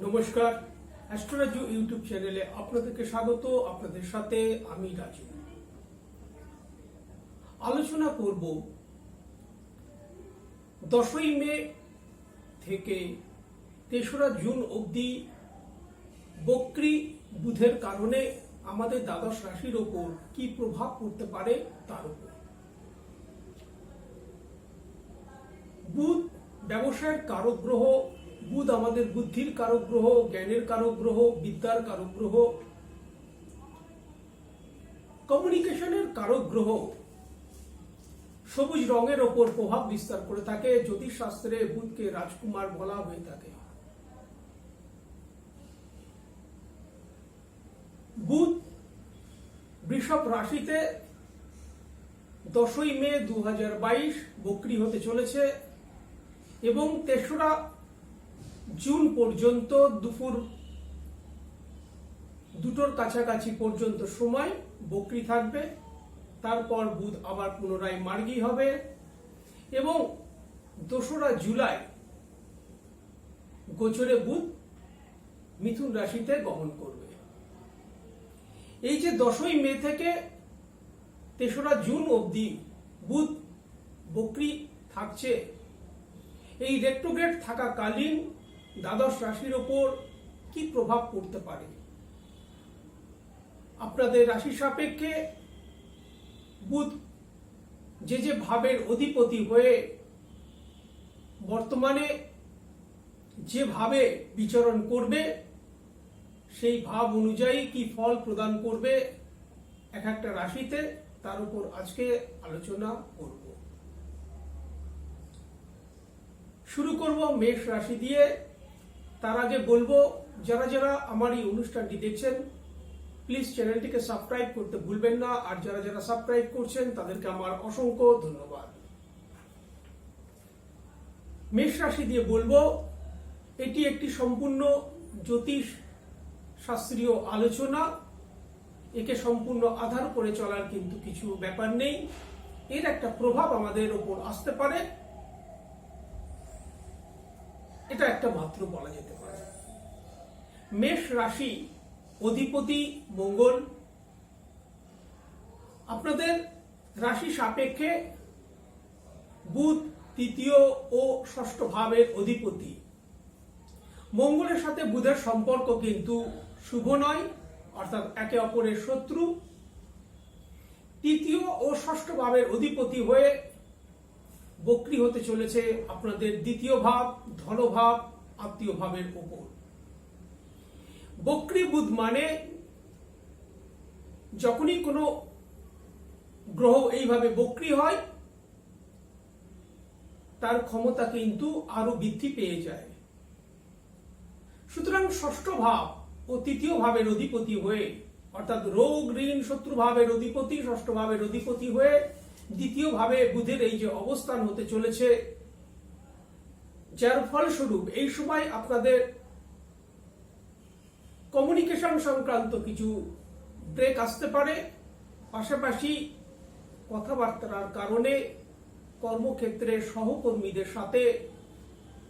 নমস্কার, astrology YouTube চ্যানেলে আপনাদেরকে স্বাগত। আপনাদের সাথে আমি রাজু। আলোচনা করব 10ই মে থেকে 3রা জুন অবধি বক্রী বুধের কারণে আমাদের দ্বাদশ রাশির ওপর কি প্রভাব পড়তে পারে তার উপর। বুধ ব্যবসায়ের কারক গ্রহ। বুধ আমাদের বুদ্ধির কারক গ্রহ, জ্ঞানের কারক গ্রহ, বিদ্যার কারক গ্রহ, কমিউনিকেশনের কারক গ্রহ। সবুজ রঙের ওপর প্রভাব বিস্তার করে থাকে। জ্যোতিষশাস্ত্রে বুধকে রাজকুমার বলা হয়ে থাকে। বুধ বৃষভ রাশিতে 10ই মে 2022 বক্রী হতে চলেছে এবং 3রা জুন পর্যন্ত দুপুর 2টোর কাছাকাছি পর্যন্ত সময় বক্রী থাকবে। তারপর বুধ আবার পুনরায় মার্গী হবে এবং 2রা জুলাই গোচরে বুধ মিথুন রাশিতে গমন করবে। এই যে 10ই মে থেকে 3রা জুন অবধি বুধ বক্রী থাকছে, এই রেট্রোগ্রেড থাকাকালীন দ্বাদশ রাশির ওপর কি প্রভাব পড়তে পারে। আপনাদের রাশি সাপেক্ষে বুধ যে ভাবের অধিপতি হয়ে বর্তমানে যেভাবে বিচরণ করবে, সেই ভাব অনুযায়ী কি ফল প্রদান করবে এক একটা রাশিতে, তার উপর আজকে আলোচনা করব। শুরু করব মেষ রাশি দিয়ে। তার আগে বলবো, যারা যারা আমার এই অনুষ্ঠানটি দেখছেন প্লিজ চ্যানেলটিকে সাবস্ক্রাইব করতে ভুলবেন না, আর যারা যারা সাবস্ক্রাইব করছেন তাদেরকে আমার অসংখ্য ধন্যবাদ। মেষ রাশি দিয়ে বলবো, এটি একটি সম্পূর্ণ জ্যোতিষ শাস্ত্রীয় আলোচনা। একে সম্পূর্ণ আধার করে চলার কিন্তু কিছু ব্যাপার নেই। এর একটা প্রভাব আমাদের ওপর আসতে পারে, এটা একটা মাত্র বলা যেতে পারে। মেষ রাশি অধিপতি মঙ্গল। আপনাদের রাশি সাপেক্ষে বুধ 3য় ও 6ষ্ঠ ভাবের অধিপতি। মঙ্গলের সাথে বুধের সম্পর্ক কিন্তু শুভ নয়, অর্থাৎ একে অপরের শত্রু। 3য় ও 6ষ্ঠ ভাবের অধিপতি হয়ে বক্রী হতে চলেছে আপনাদের 2য় ভাব, ধনভাব, আত্মীয় ভাবের উপর। বক্রী বুধ মানে যখনই কোনো গ্রহ এইভাবে বক্রী হয় তার ক্ষমতা কিন্তু আরো বৃদ্ধি পেয়ে যায়। সুতরাং 6ষ্ঠ ভাব ও 3য় ভাবের অধিপতি হয়ে, অর্থাৎ রোগ ঋণ শত্রু ভাবের অধিপতি 6ষ্ঠ ভাবের অধিপতি হয়ে 2য় ভাবে বুধের এই যে অবস্থান হতে চলেছে, যার ফলস্বরূপ এই সময় আপনাদের কমিউনিকেশন সংক্রান্ত কিছু ব্রেক আসতে পারে। পাশাপাশি কথাবার্তার কারণে কর্মক্ষেত্রে সহকর্মীদের সাথে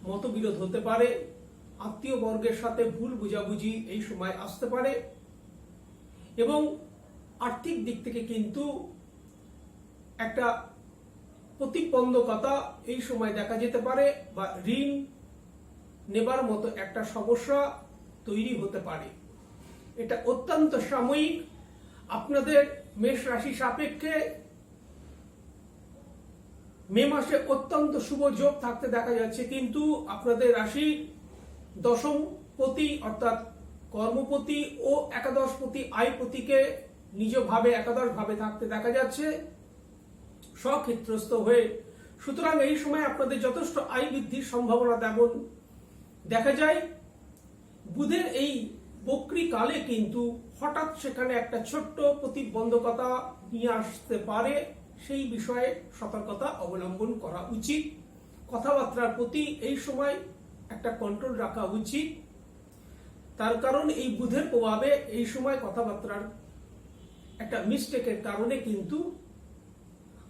মতবিরোধ হতে পারে। আত্মীয় বর্গের সাথে ভুল বুঝাবুঝি এই সময় আসতে পারে এবং আর্থিক দিক থেকে কিন্তু একটা প্রতিবন্ধকতা এই সময় দেখা যেতে পারে, বা ঋণ নেবার মতো একটা সমস্যা তৈরি হতে পারে। এটা অত্যন্ত সাময়িক। আপনাদের মেষ রাশি সাপেক্ষে মে মাসে অত্যন্ত শুভ যোগ থাকতে দেখা যাচ্ছে, কিন্তু আপনাদের রাশি দশমপতি অর্থাৎ কর্মপতি ও একাদশপতি আয়পতিকে নিজ ভাবে একাদশ ভাবে থাকতে দেখা যাচ্ছে স্বক্ষেত্রস্থ হয়ে। সুতরাং এই সময় আপনাদের যথেষ্ট আয় বৃদ্ধির সম্ভাবনা তেমন দেখা যায়। বুধের এই বক্রী কালে কিন্তু হঠাৎ সেখানে একটা ছোট্ট প্রতিবন্ধকতা নিয়ে আসতে পারে, সেই বিষয়ে সতর্কতা অবলম্বন করা উচিত। কথাবার্তার প্রতি এই সময় একটা কন্ট্রোল রাখা উচিত। তার কারণ এই বুধের প্রভাবে এই সময় কথাবার্তার একটা মিস্টেকের কারণে কিন্তু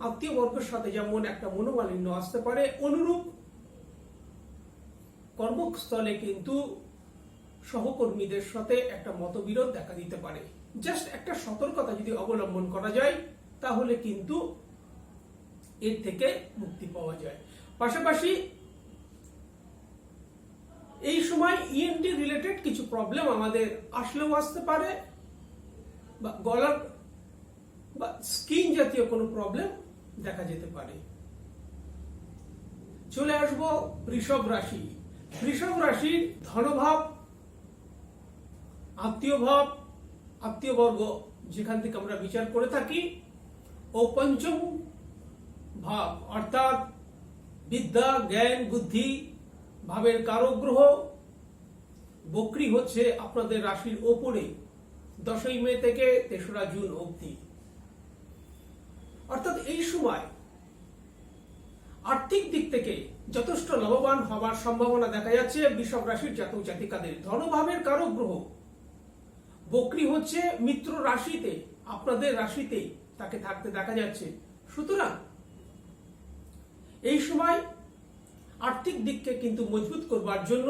আত্মীয় বর্গের সাথে যেমন একটা মনোমালিন্য আসতে পারে, অনুরূপ কর্মস্থলে কিন্তু সহকর্মীদের সাথে একটা মতবিরোধ দেখা দিতে পারে। জাস্ট একটা সতর্কতা যদি অবলম্বন করা যায় তাহলে কিন্তু এর থেকে মুক্তি পাওয়া যায়। পাশাপাশি এই সময় ইএনটি রিলেটেড কিছু প্রবলেম আমাদের আসলেও আসতে পারে, বা গলার বা স্কিন জাতীয় কোনো প্রবলেম দেখা যেতে পারে। চলে আসব বৃষভ রাশি। বৃষভ রাশির ধনভাব, আত্মীয় ভাব, আত্মীয়বর্গ যেখান থেকে আমরা বিচার করে থাকি, ও পঞ্চম ভাব অর্থাৎ বিদ্যা, জ্ঞান, বুদ্ধি ভাবের কারক গ্রহ বক্রী হচ্ছে আপনাদের রাশির ওপরে 10ই মে থেকে 3রা জুন অবধি। অর্থাৎ এই সময় আর্থিক দিক থেকে যথেষ্ট লাভবান হওয়ার সম্ভাবনা দেখা যাচ্ছে বৃষভ রাশির জাতক জাতিকাদের। ধনভাবের কারক গ্রহ বক্রী হচ্ছে মিত্র রাশিতে, আপনাদের রাশিতে তাকে থাকতে দেখা যাচ্ছে। সুতরাং এই সময় আর্থিক দিককে কিন্তু মজবুত করবার জন্য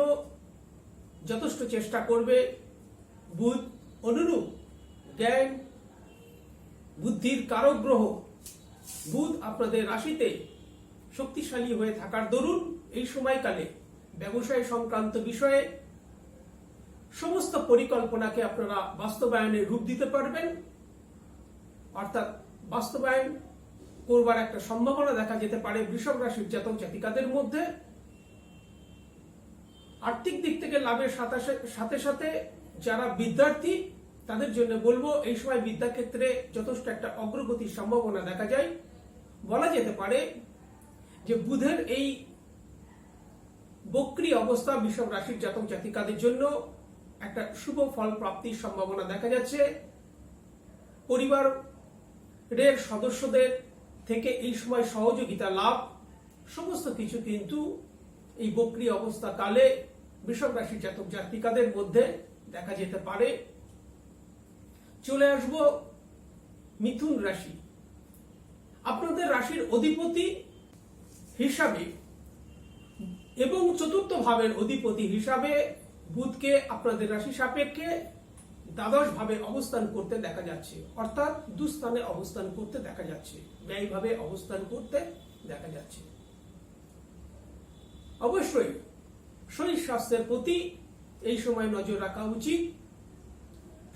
যথেষ্ট চেষ্টা করবে বুধ। অনুরূপ জ্ঞান বুদ্ধির কারক গ্রহ বুধ আপনাদের রাশিতে শক্তিশালী হয়ে থাকার দরুন এই সময়কালে ব্যবসায় সংক্রান্ত বিষয়ে সমস্ত পরিকল্পনাকে আপনারা বাস্তবায়নে রূপ দিতে পারবেন, অর্থাৎ বাস্তবায়ন করবার একটা সম্ভাবনা দেখা যেতে পারে বৃষভ রাশির জাতক জাতিকাদের মধ্যে। আর্থিক দিক থেকে লাভের সাথে সাথে যারা বিদ্যার্থী তাদের জন্য বলবো এই সময় বিদ্যাক্ষেত্রে যথেষ্ট একটা অগ্রগতির সম্ভাবনা দেখা যায়। বলা যেতে পারে যে বুধের এই বক্রী অবস্থা বৃষভ রাশির জাতক জাতিকাদের জন্য একটা শুভ ফল প্রাপ্তির সম্ভাবনা দেখা যাচ্ছে। পরিবারের সদস্যদের থেকে এই সময় সহযোগিতা লাভ, সমস্ত কিছু কিন্তু এই বক্রী অবস্থা কালে বৃষভ রাশির জাতক জাতিকাদের মধ্যে দেখা যেতে পারে। চলে আসব মিথুন রাশি। আপনাদের রাশির অধিপতি হিসাবে এবং চতুর্থ ভাবের অধিপতি হিসাবে বুধকে আপনাদের রাশি সাপেক্ষে দ্বাদশ ভাবে অবস্থান করতে দেখা যাচ্ছে, অর্থাৎ দুস্থানে অবস্থান করতে দেখা যাচ্ছে, ব্যয় ভাবে অবস্থান করতে দেখা যাচ্ছে। অবশ্যই শরীর স্বাস্থ্যের প্রতি এই সময় নজর রাখা উচিত।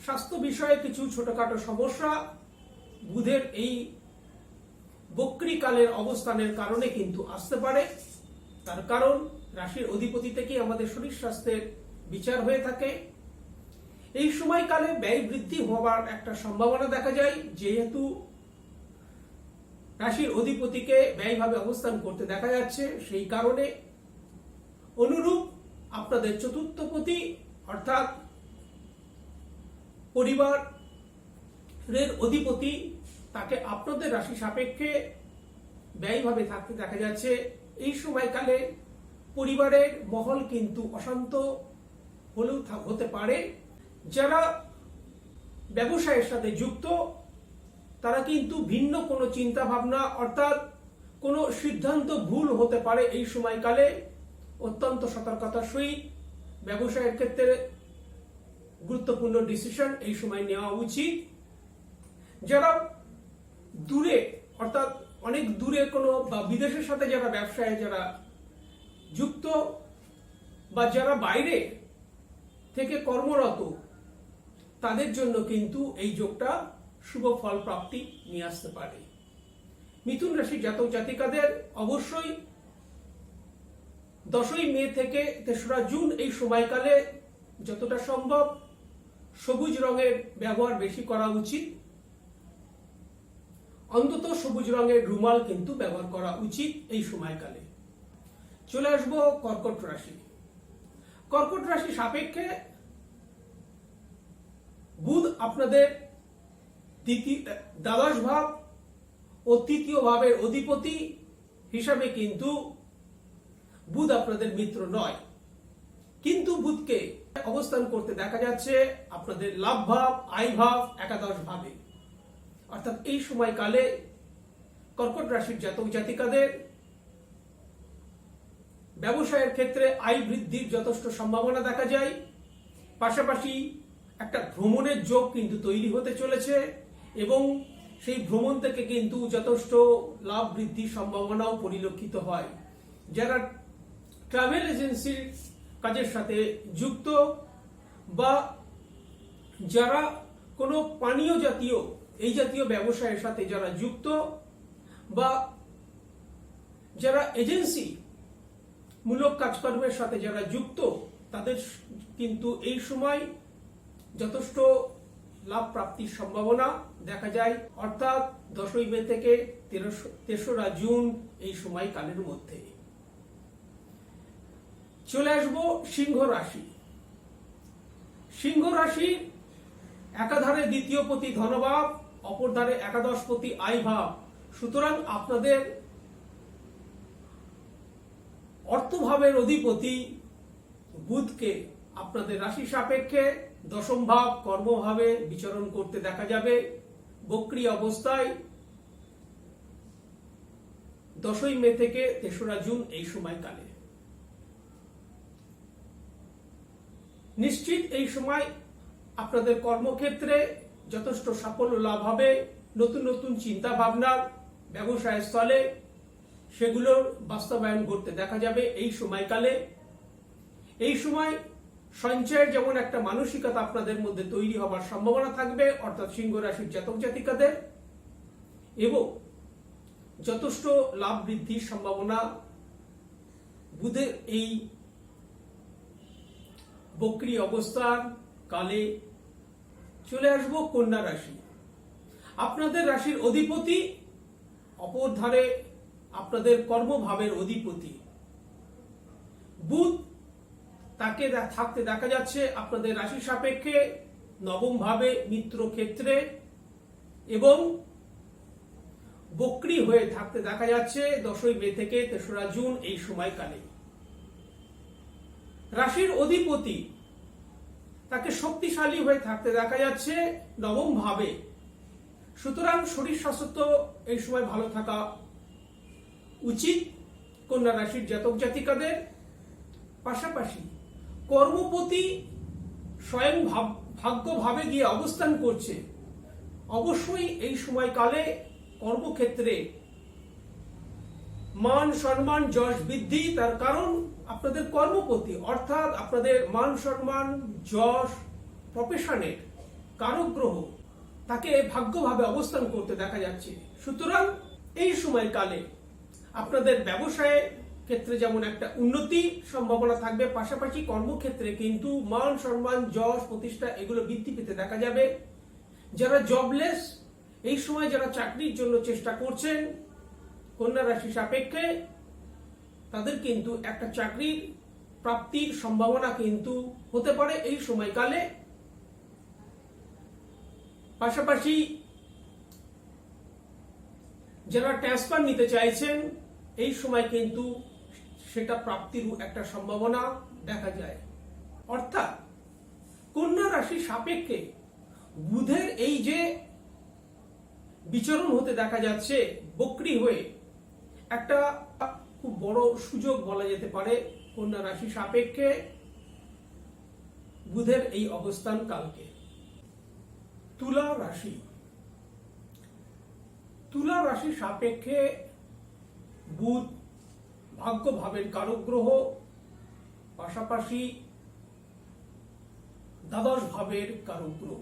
স্বাস্থ্য বিষয়ে কিছু ছোটখাটো সমস্যা বুধের এই বক্রীকালের অবস্থানের কারণে কিন্তু আসতে পারে। তার কারণ রাশির অধিপতি থেকেই আমাদের শরীর স্বাস্থ্যের বিচার হয়ে থাকে। এই সময়কালে ব্যয় বৃদ্ধি হওয়ার একটা সম্ভাবনা দেখা যায়, যেহেতু রাশির অধিপতিকে ব্যয়ভাবে অবস্থান করতে দেখা যাচ্ছে। সেই কারণে অনুরূপ আপনাদের চতুর্থপতি অর্থাৎ পরিবারের অধিপতি তাকে আপনাদের রাশি সাপেক্ষে ব্যয়ভাবে থাকতে দেখা যাচ্ছে। এই সময়কালে পরিবারের মহল কিন্তু অশান্ত হলেও হতে পারে। যারা ব্যবসায়ের সাথে যুক্ত তারা কিন্তু ভিন্ন কোনো চিন্তা ভাবনা অর্থাৎ কোনো সিদ্ধান্ত ভুল হতে পারে। এই সময়কালে অত্যন্ত সতর্কতার সহিত ব্যবসায়ের ক্ষেত্রে গুরুত্বপূর্ণ ডিসিশন এই সময় নেওয়া উচিত। যারা দূরে অর্থাৎ অনেক দূরে কোনো বা বিদেশের সাথে যারা ব্যবসায় যারা যুক্ত বা যারা বাইরে থেকে কর্মরত তাদের জন্য কিন্তু এই যোগটা শুভ ফল প্রাপ্তি নিয়ে আসতে পারে। মিথুন রাশির জাতক জাতিকাদের অবশ্যই 10ই মে থেকে 3রা জুন এই সময়কালে যতটা সম্ভব সবুজ রঙের ব্যবহার বেশি করা উচিত। অন্তত সবুজ রঙের রুমাল কিন্তু ব্যবহার করা উচিত এই সময়কালে। চলে আসবো কর্কট রাশি। কর্কট রাশি সাপেক্ষে বুধ আপনাদের দ্বাদশ ভাব ও তৃতীয় ভাবের অধিপতি হিসাবে কিন্তু বুধ আপনাদের মিত্র নয়, কিন্তু বুধকে অবস্থান করতে দেখা যাচ্ছে আপনাদের লাভ ভাব, আয় ভাব, একাদশ ভাবে। অর্থাৎ এই সময়কালে কর্কট রাশির জাতক জাতিকাদের ব্যবসায়ের ক্ষেত্রে আয় বৃদ্ধির যথেষ্ট সম্ভাবনা দেখা যায়। পাশাপাশি একটা ভ্রমণের যোগ কিন্তু তৈরি হতে চলেছে এবং সেই ভ্রমণ থেকে কিন্তু যথেষ্ট লাভ বৃদ্ধির সম্ভাবনাও পরিলক্ষিত হয়। যারা ট্রাভেল এজেন্সির কাজের সাথে যুক্ত বা যারা কোনো পানীয় জাতীয় এই জাতীয় ব্যবসায়ের সাথে যারা যুক্ত বা যারা এজেন্সি মূলক কাজকর্মের সাথে যারা যুক্ত, তাদের কিন্তু এই সময় যথেষ্ট লাভ প্রাপ্তির সম্ভাবনা দেখা যায়, অর্থাৎ 10ই মে থেকে 3রা জুন এই সময়কালের মধ্যে। চলে আসবো সিংহ রাশি। সিংহ রাশি একাধারে দ্বিতীয় পতি ধনভাব, অপর ধারে একাদশ পতি আয় ভাব। সুতরাং আপনাদের অর্থভাবের অধিপতি বুধকে আপনাদের রাশি সাপেক্ষে দশম ভাব কর্মভাবে বিচরণ করতে দেখা যাবে বক্রী অবস্থায় 10ই মে থেকে 3রা জুন এই সময়কালে। নিশ্চিত এই সময় আপনাদের কর্মক্ষেত্রে যথেষ্ট সাফল্য লাভ হবে। নতুন নতুন চিন্তা ভাবনার ব্যবসায় স্থলে সেগুলোর বাস্তবায়ন করতে দেখা যাবে এই সময়কালে। এই সময় সঞ্চয়ের যেমন একটা মানসিকতা আপনাদের মধ্যে তৈরি হবার সম্ভাবনা থাকবে, অর্থাৎ সিংহ রাশির জাতক জাতিকাদের, এবং যথেষ্ট লাভ বৃদ্ধির সম্ভাবনা বুধের এই বক্রী অবস্থার কালে। চলে আসবো কন্যা রাশি। আপনাদের রাশির অধিপতি, অপর ধারে আপনাদের কর্মভাবের অধিপতি বুধ, তাকে থাকতে দেখা যাচ্ছে আপনাদের রাশি সাপেক্ষে নবম ভাবে মিত্র ক্ষেত্রে এবং বক্রী হয়ে থাকতে দেখা যাচ্ছে 10ই মে থেকে 3রা জুন এই সময়কালে। রাশির অধিপতি তাকে শক্তিশালী হয়ে থাকতে দেখা যাচ্ছে নবম ভাবে। সুতরাং শরীর স্বাস্থ্য এই সময় ভালো থাকা উচিত কন্যা রাশির জাতক জাতিকাদের। পাশাপাশি কর্মপতি স্বয়ং ভাগ্যভাবে গিয়ে অবস্থান করছে। অবশ্যই এই সময়কালে কর্মক্ষেত্রে মান সম্মান যশ বৃদ্ধি, তার কারণ আপনাদের কর্মপতি অর্থাৎ আপনাদের মান সম্মান যশ প্রফেশনের কারক গ্রহ তাকে ভাগ্যভাবে অবস্থান করতে দেখা যাচ্ছে। সুতরাং এই সময়কালে আপনাদের ব্যবসায়ের ক্ষেত্রে যেমন একটা উন্নতি সম্ভাবনা থাকবে, পাশাপাশি কর্মক্ষেত্রে কিন্তু মান সম্মান যশ প্রতিষ্ঠা এগুলো বৃদ্ধি পেতে দেখা যাবে। যারা জবলেস এই সময় যারা চাকরির জন্য চেষ্টা করছেন কন্যা রাশি সাপেক্ষে, তাদের কিন্তু একটা চাকরির প্রাপ্তির সম্ভাবনা কিন্তু হতে পারে এই সময়কালে। পাশাপাশি যারা ট্রান্সফার নিতে চাইছেন এই সময় কিন্তু সেটা প্রাপ্তির একটা সম্ভাবনা দেখা যায়। অর্থাৎ কন্যা রাশি সাপেক্ষে বুধের এই যে বিচরণ হতে দেখা যাচ্ছে বক্রী হয়ে, একটা খুব বড় সুযোগ বলা যেতে পারে কন্যা রাশি সাপেক্ষে বুধের এই অবস্থান কালকে। তুলা রাশি। তুলা রাশি সাপেক্ষে বুধ ভাগ্য ভাবের কারক গ্রহ, পাশাপাশি দ্বাদশ ভাবের কারক গ্রহ।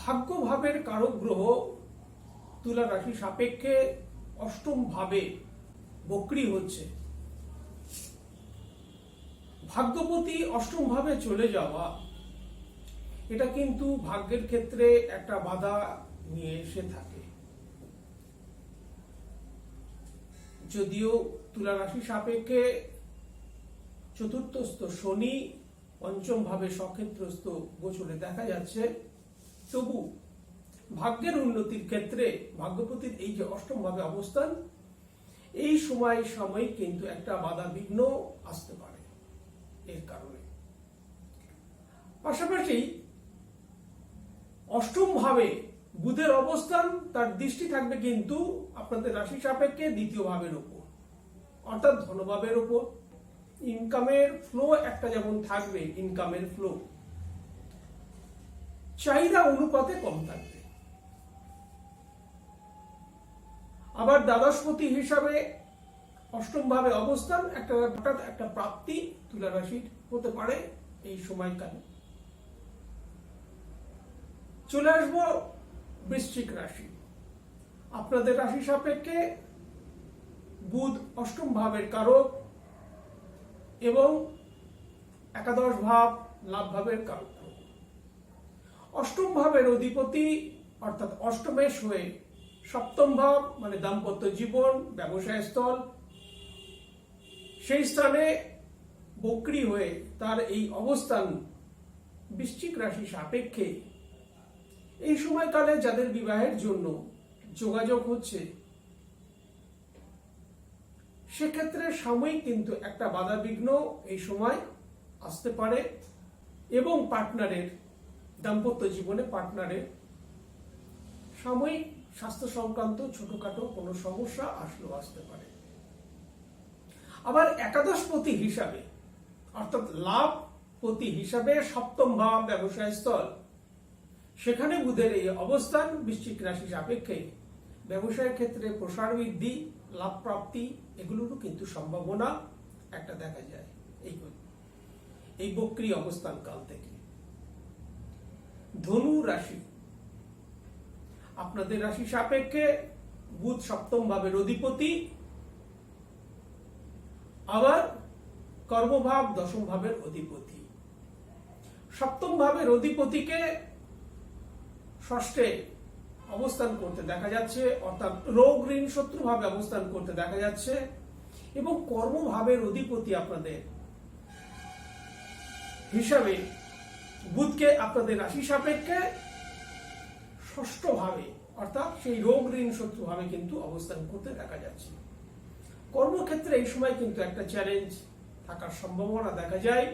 ভাগ্য ভাবের কারক গ্রহ তুলা রাশি সাপেক্ষে অষ্টম ভাবে বক্রী হচ্ছে। ভাগ্যপতি অষ্টম ভাবে চলে যাওয়া এটা কিন্তু ভাগ্যের ক্ষেত্রে একটা বাধা নিয়ে এসে থাকে। যদিও তুলা রাশি সাপেক্ষে চতুর্থস্থ শনি পঞ্চম ভাবে সক্ষেত্রস্থ গোচরে দেখা যাচ্ছে, তবু ভাগ্যের উন্নতির ক্ষেত্রে ভাগ্যপতির এই যে অষ্টম ভাবে অবস্থান, এই সময় কিন্তু একটা বাধা বিঘ্ন আসতে পারে এর কারণে। পাশাপাশি অষ্টম ভাবে বুধের অবস্থান, তার দৃষ্টি থাকবে কিন্তু আপনাদের রাশি সাপেক্ষে দ্বিতীয় ভাবের উপর, অর্থাৎ ধনভাবের উপর। ইনকামের ফ্লো একটা যেমন থাকবে, ইনকামের ফ্লো চাহিদা অনুপাতে কম থাকবে। আবার দ্বাদশপতি হিসাবে অষ্টম ভাবে অবস্থান একটা হঠাৎ একটা প্রাপ্তি তুলা রাশির হতে পারে এই সময়কালে। চলে আসবো বৃশ্চিক রাশি। আপনাদের রাশি সাপেক্ষে বুধ অষ্টম ভাবের কারক এবং একাদশ ভাব লাভ ভাবের কারক। অষ্টম ভাবের অধিপতি অর্থাৎ অষ্টমেশ হয়ে সপ্তম ভাব মানে দাম্পত্য জীবন, ব্যবসায় স্থল, সেই স্থানে বক্রী হয়ে তার এই অবস্থান বৃশ্চিক রাশি সাপেক্ষে এই সময়কালে যাদের বিবাহের জন্য যোগাযোগ হচ্ছে সেক্ষেত্রে সাময়িক কিন্তু একটা বাধা বিঘ্ন এই সময় আসতে পারে এবং পার্টনারের দাম্পত্য জীবনে পার্টনারের সাময়িক স্বাস্থ্য সংক্রান্ত ছোটখাটো কোনো সমস্যা আসলেও আসতে পারে। আবার একাদশপতি হিসাবে অর্থাৎ লাভপতি হিসাবে সপ্তম ভাব ব্যবসায় স্থল, সেখানে বুধের এই অবস্থান বৃশ্চিক রাশি সাপেক্ষে ব্যবসায়ের ক্ষেত্রে প্রসার বৃদ্ধি, লাভ প্রাপ্তি এগুলোরও কিন্তু সম্ভাবনা একটা দেখা যায় এই বক্রী অবস্থান কাল থেকে। ধনু রাশি, আপনাদের রাশি সাপেক্ষে বুধ সপ্তম ভাবের অধিপতি, আবার কর্মভাব দশম ভাবের অধিপতি। সপ্তম ভাবের অধিপতিকে ষষ্ঠে অবস্থান করতে দেখা যাচ্ছে, অর্থাৎ রোগ ঋণ শত্রু ভাবে অবস্থান করতে দেখা যাচ্ছে এবং কর্মভাবের অধিপতি আপনাদের হিসাবে বুধকে আপনাদের রাশি সাপেক্ষে ষষ্ঠ ভাবে অর্থাৎ সেই রোগ ঋণ শত্রু ভাবে কিন্তু অবস্থান করতে দেখা যাচ্ছে। কর্মক্ষেত্রে এই সময় কিন্তু একটা চ্যালেঞ্জ থাকার সম্ভাবনা দেখা যায়।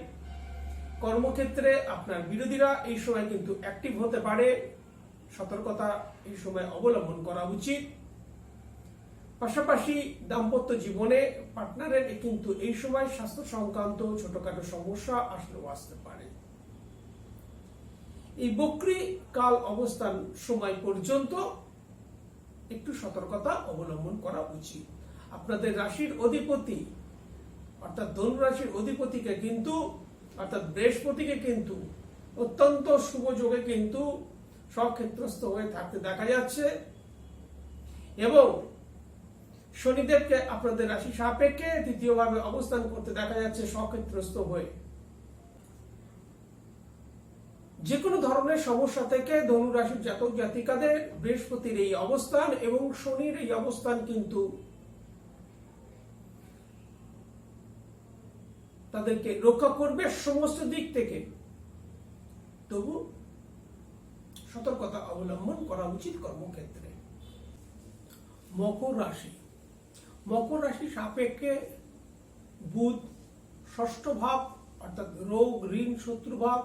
কর্মক্ষেত্রে আপনার বিরোধীরা এই সময় কিন্তু অ্যাক্টিভ হতে পারে, সতর্কতা এই সময় অবলম্বন করা উচিত। পাশাপাশি দাম্পত্য জীবনে পার্টনারের কিন্তু এই সময় স্বাস্থ্য সংক্রান্ত ছোটখাটো সমস্যা আসলেও আসতে পারে। এই বক্রী কাল অবস্থান সময় পর্যন্ত একটু সতর্কতা অবলম্বন করা উচিত। আপনাদের রাশির অধিপতি অর্থাৎ ধনু রাশির অধিপতিকে কিন্তু অর্থাৎ বৃহস্পতিকে কিন্তু অত্যন্ত শুভ যোগে কিন্তু স্বক্ষেত্রস্থ হয়ে থাকতে দেখা যাচ্ছে এবং শনিদেবকে আপনাদের রাশি সাপেক্ষে তৃতীয়ভাবে অবস্থান করতে দেখা যাচ্ছে স্বক্ষেত্রস্থ হয়ে। যে কোনো ধরনের সমস্যা থেকে ধনু রাশির জাতক জাতিকাদের বৃহস্পতির এই অবস্থান এবং শনির এই অবস্থান কিন্তু তাদেরকে রক্ষা করবে সমস্ত দিক থেকে। তবু সতর্কতা অবলম্বন করা উচিত কর্মক্ষেত্রে। মকর রাশি, মকর রাশি সাপেক্ষে বুধ ষষ্ঠ ভাব অর্থাৎ রোগ ঋণ শত্রু ভাব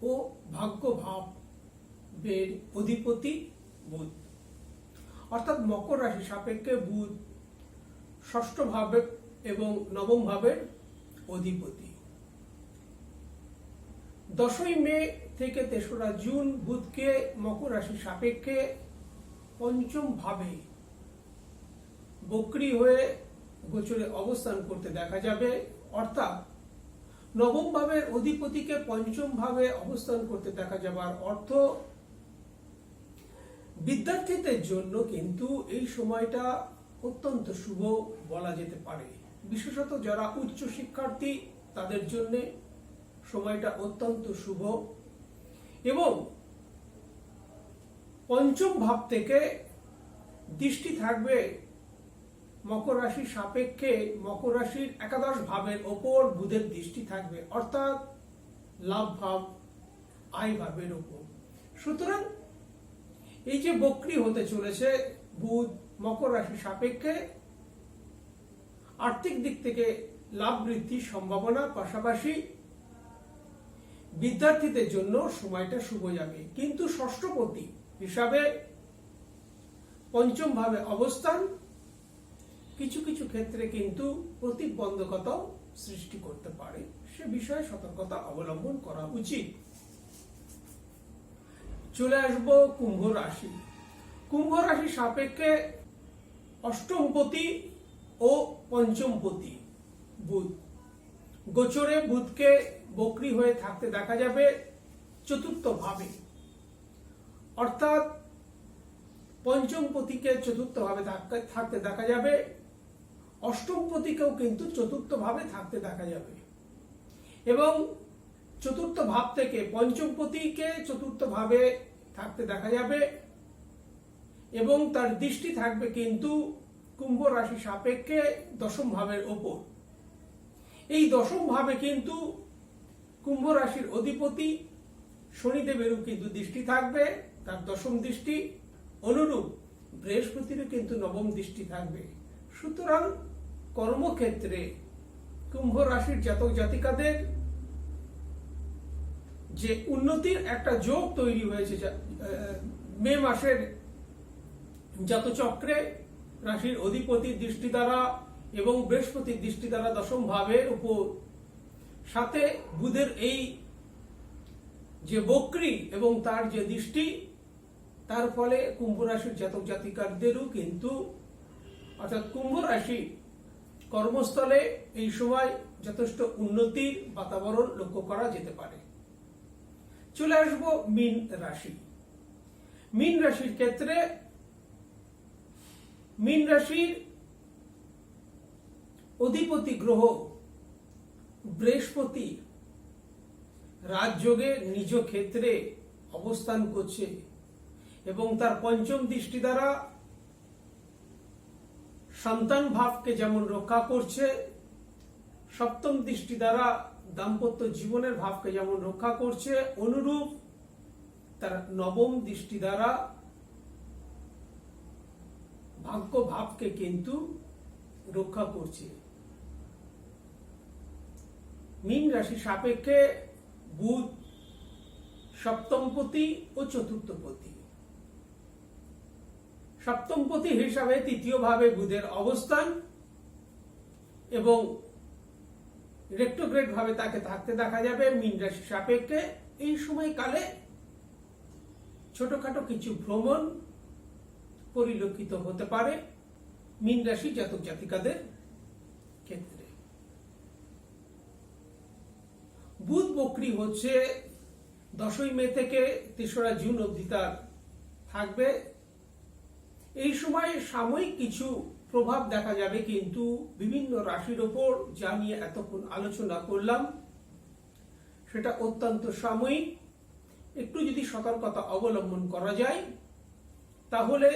ও ভাগ্য ভাবের অধিপতি বুধ, অর্থাৎ মকর রাশি সাপেক্ষে বুধ ষষ্ঠ ভাবে এবং নবম ভাবের অধিপতি। 10ই মে থেকে 3রা জুন বুধকে মকর রাশি সাপেক্ষে পঞ্চম ভাবে বক্রী হয়ে গোচরে অবস্থান করতে দেখা যাবে, অর্থাৎ নবম ভাবের অধিপতিকে পঞ্চম ভাবে অবস্থান করতে দেখা যাবার অর্থ বিদ্যার্থীদের জন্য কিন্তু এই সময়টা অত্যন্ত শুভ বলা যেতে পারে। বিশেষত যারা উচ্চ শিক্ষার্থী তাদের জন্য সময়টা অত্যন্ত শুভ এবং পঞ্চম ভাব থেকে দৃষ্টি থাকবে মকর রাশির সাপেক্ষে মকর রাশির একাদশ ভাবের ওপর বুধের দৃষ্টি থাকবে, অর্থাৎ লাভ ভাব আয় ভাবের ওপর। সুতরাং এই যে বক্রী হতে চলেছে বুধ মকর রাশির সাপেক্ষে আর্থিক দিক থেকে লাভ বৃদ্ধির সম্ভাবনা, পাশাপাশি বিদ্যার্থীদের জন্য সময়টা শুভ যাবে। কিন্তু ষষ্ঠপতি হিসাবে পঞ্চম ভাবে অবস্থান কিছু কিছু ক্ষেত্রে কিন্তু প্রতিবন্ধকতাও সৃষ্টি করতে পারে, সে বিষয়ে সতর্কতা অবলম্বন করা উচিত। চলে আসব কুম্ভ রাশি। কুম্ভ রাশি সাপেক্ষে অষ্টমপতি ও পঞ্চমপতি বুধ, গোচরে বুধকে বক্রী হয়ে থাকতে দেখা যাবে চতুর্থ ভাবে, অর্থাৎ পঞ্চমপতিকে চতুর্থ ভাবে থাকতে দেখা যাবে, অষ্টমপতিকেও কিন্তু চতুর্থ ভাবে থাকতে দেখা যাবে, এবং চতুর্থ ভাব থেকে পঞ্চমপতিকে চতুর্থ ভাবে থাকতে দেখা যাবে, এবং তার দৃষ্টি থাকবে কিন্তু কুম্ভ রাশি সাপেক্ষে দশম ভাবের ওপর। এই দশম ভাবে কিন্তু কুম্ভ রাশির অধিপতি শনিদেবেরও কিন্তু দৃষ্টি থাকবে, তার দশম দৃষ্টি, অনুরূপ বৃহস্পতিরও কিন্তু নবম দৃষ্টি থাকবে। সুতরাং কর্মক্ষেত্রে কুম্ভ রাশির জাতক জাতিকাদের যে উন্নতির একটা যোগ তৈরি হয়েছে মে মাসের জাতচক্রে, রাশির অধিপতির দৃষ্টি দ্বারা এবং বৃহস্পতির দৃষ্টি দ্বারা দশম ভাবের উপর, সাথে বুধের এই যে বক্রী এবং তার যে দৃষ্টি, তার ফলে কুম্ভ রাশির জাতক জাতিকাদেরও কিন্তু, অর্থাৎ কুম্ভ রাশি কর্মস্থলে এই সময় যথেষ্ট উন্নতির বাতাবরণ লক্ষ্য করা যেতে পারে। চলে আসবো মীন রাশি। মীন রাশির ক্ষেত্রে মীন রাশির অধিপতি গ্রহ বৃহস্পতি রাজযোগে নিজ ক্ষেত্রে অবস্থান করছে এবং তার পঞ্চম দৃষ্টি দ্বারা সন্তান ভাবকে যেমন রক্ষা করছে, সপ্তম দৃষ্টি দ্বারা দাম্পত্য জীবনের ভাবকে যেমন রক্ষা করছে, অনুরূপ তার নবম দৃষ্টি দ্বারা ভাগ্য ভাবকে কিন্তু রক্ষা করছে। মীন রাশি সাপেক্ষে বুধ সপ্তমপতি ও চতুর্থপতি। সপ্তমপতি হিসাবে তৃতীয় ভাবে বুধের অবস্থান এবং রেট্রোগ্রেড ভাবে তাকে থাকতে দেখা যাবে মীন রাশি সাপেক্ষে। এই সময়কালে ছোটখাটো কিছু ভ্রমণ পরিলক্ষিত হতে পারে মীন রাশি জাতক জাতিকাদের ক্ষেত্রে। বুধ বক্রী হচ্ছে 10ই মে থেকে 3রা জুন অবধি তার থাকবে। এই সময় সাময়িক কিছু প্রভাব দেখা যাবে, কিন্তু বিভিন্ন রাশির ওপর, যা নিয়ে এতক্ষণ আলোচনা করলাম সেটা অত্যন্ত সাময়িক। একটু যদি সতর্কতা অবলম্বন করা যায় তাহলে,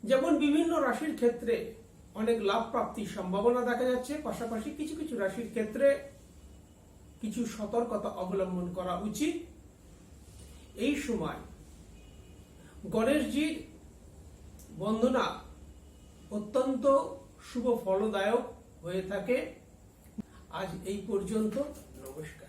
যেমন বিভিন্ন রাশির ক্ষেত্রে অনেক লাভ প্রাপ্তির সম্ভাবনা দেখা যাচ্ছে, পাশাপাশি কিছু কিছু রাশির ক্ষেত্রে কিছু সতর্কতা অবলম্বন করা উচিত। এই সময় গণেশজির বন্দনা অত্যন্ত শুভ ফলদায়ক হয়ে থাকে। আজ এই পর্যন্ত, নমস্কার।